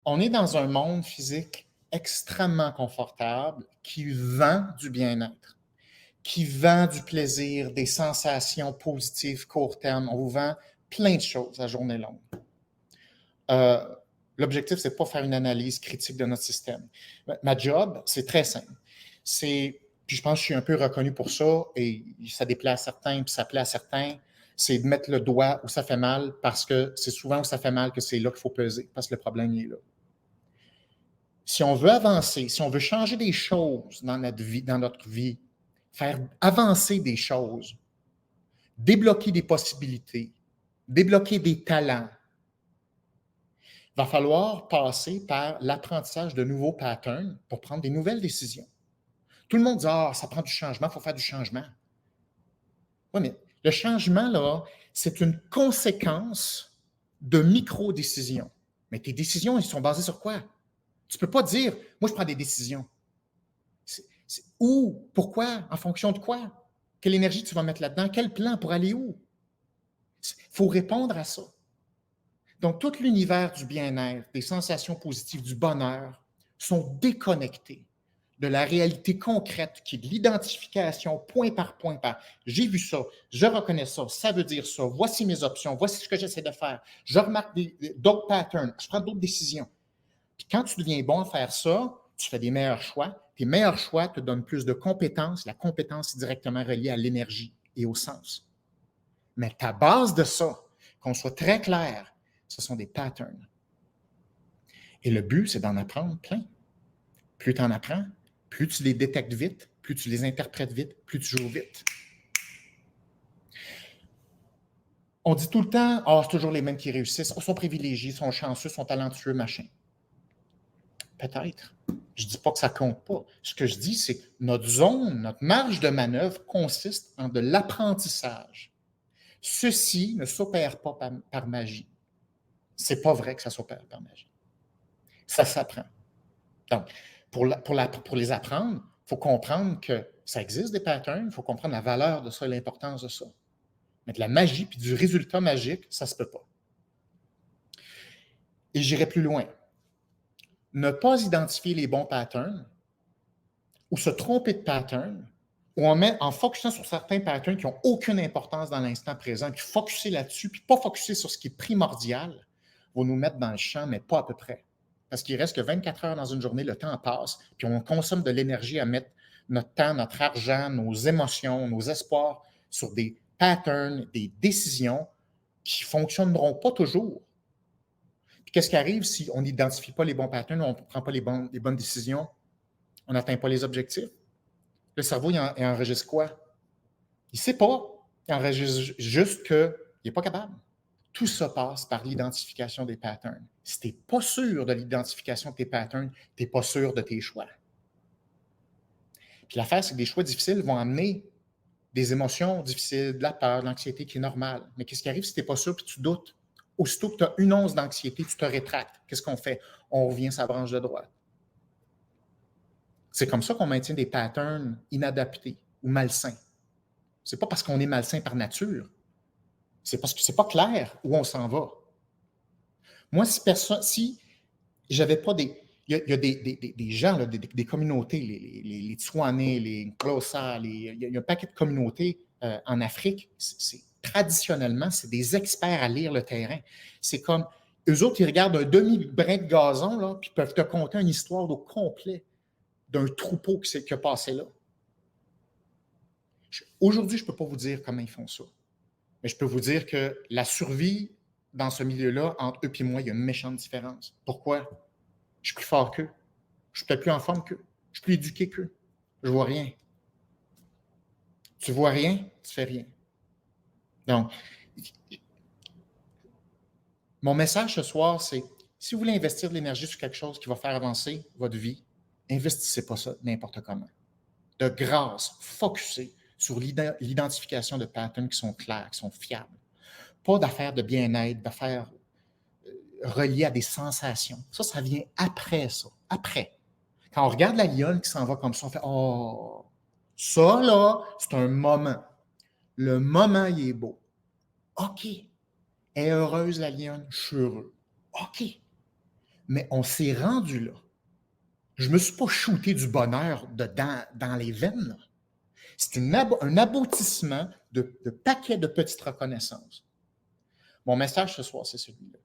On est dans un monde physique extrêmement confortable qui vend du bien-être, qui vend du plaisir, des sensations positives court terme. On vous vend plein de choses à journée longue. Euh, L'objectif, c'est de pas faire une analyse critique de notre système. Ma job, c'est très simple. Puis je pense que je suis un peu reconnu pour ça, et ça déplaît à certains, puis ça plaît à certains, c'est de mettre le doigt où ça fait mal, parce que c'est souvent où ça fait mal que c'est là qu'il faut peser, parce que le problème il est là. Si on veut avancer, si on veut changer des choses dans notre vie, faire avancer des choses, débloquer des possibilités, débloquer des talents, il va falloir passer par l'apprentissage de nouveaux patterns pour prendre des nouvelles décisions. Tout le monde dit « Ah, ça prend du changement, il faut faire du changement. » Oui, mais le changement, là, c'est une conséquence de micro-décisions. Mais tes décisions, elles sont basées sur quoi? Tu ne peux pas dire « Moi, je prends des décisions. » Où? Pourquoi? En fonction de quoi? Quelle énergie tu vas mettre là-dedans? Quel plan pour aller où? Il faut répondre à ça. Donc, tout l'univers du bien-être, des sensations positives, du bonheur, sont déconnectés de la réalité concrète qui est de l'identification point par point par j'ai vu ça, je reconnais ça, ça veut dire ça, voici mes options, voici ce que j'essaie de faire, je remarque d'autres patterns, je prends d'autres décisions. Puis quand tu deviens bon à faire ça, tu fais des meilleurs choix. Tes meilleurs choix te donnent plus de compétences. La compétence est directement reliée à l'énergie et au sens. Mais ta base de ça, qu'on soit très clair, ce sont des patterns. Et le but, c'est d'en apprendre plein. Plus tu en apprends, plus tu les détectes vite, plus tu les interprètes vite, plus tu joues vite. On dit tout le temps, « Ah, c'est toujours les mêmes qui réussissent, ils sont privilégiés, ils sont chanceux, ils sont talentueux, machin. » Peut-être. Je ne dis pas que ça ne compte pas. Ce que je dis, c'est que notre zone, notre marge de manœuvre consiste en de l'apprentissage. Ceci ne s'opère pas par magie. Ce n'est pas vrai que ça s'opère par magie. Ça s'apprend. Donc, pour les apprendre, il faut comprendre que ça existe des patterns, il faut comprendre la valeur de ça et l'importance de ça. Mais de la magie puis du résultat magique, ça ne se peut pas. Et j'irai plus loin. Ne pas identifier les bons patterns ou se tromper de pattern, ou en focusant sur certains patterns qui n'ont aucune importance dans l'instant présent, puis focuser là-dessus, puis pas focuser sur ce qui est primordial, va nous mettre dans le champ, mais pas à peu près. Parce qu'il reste que 24 heures dans une journée, le temps passe, puis on consomme de l'énergie à mettre notre temps, notre argent, nos émotions, nos espoirs sur des patterns, des décisions qui ne fonctionneront pas toujours. Puis qu'est-ce qui arrive si on n'identifie pas les bons patterns, on ne prend pas les bonnes décisions, on n'atteint pas les objectifs? Le cerveau, il enregistre quoi? Il ne sait pas. Il enregistre juste qu'il n'est pas capable. Tout ça passe par l'identification des patterns. Si tu n'es pas sûr de l'identification de tes patterns, tu n'es pas sûr de tes choix. Puis l'affaire, c'est que des choix difficiles vont amener des émotions difficiles, de la peur, de l'anxiété qui est normale. Mais qu'est-ce qui arrive si tu n'es pas sûr et tu doutes? Aussitôt que tu as une once d'anxiété, tu te rétractes. Qu'est-ce qu'on fait? On revient sa branche de droite. C'est comme ça qu'on maintient des patterns inadaptés ou malsains. Ce n'est pas parce qu'on est malsain par nature. C'est parce que ce n'est pas clair où on s'en va. Moi, si j'avais pas des... Il y a des gens, là, des communautés, les Tswanés, les Xhosa, il y a un paquet de communautés en Afrique. Traditionnellement, c'est des experts à lire le terrain. C'est comme, eux autres, ils regardent un demi-brin de gazon, là, puis peuvent te conter une histoire au complet d'un troupeau qui a passé là. Aujourd'hui, je ne peux pas vous dire comment ils font ça. Mais je peux vous dire que la survie dans ce milieu-là, entre eux et moi, il y a une méchante différence. Pourquoi? Je suis plus fort qu'eux. Je suis peut-être plus en forme qu'eux. Je suis plus éduqué qu'eux. Je vois rien. Tu vois rien, tu fais rien. Donc, mon message ce soir, c'est si vous voulez investir de l'énergie sur quelque chose qui va faire avancer votre vie, investissez pas ça n'importe comment. De grâce, focussez sur l'identification de patterns qui sont clairs, qui sont fiables. Pas d'affaires de bien-être, d'affaires reliées à des sensations. Ça vient après ça. Après. Quand on regarde la lionne qui s'en va comme ça, on fait « Oh, ça là, c'est un moment. Le moment, il est beau. OK. Elle est heureuse, la lionne. Je suis heureux. OK. mais on s'est rendu là. Je ne me suis pas shooté du bonheur dans les veines. Là. C'est un aboutissement de paquets de petites reconnaissances. Mon message ce soir, c'est celui-là.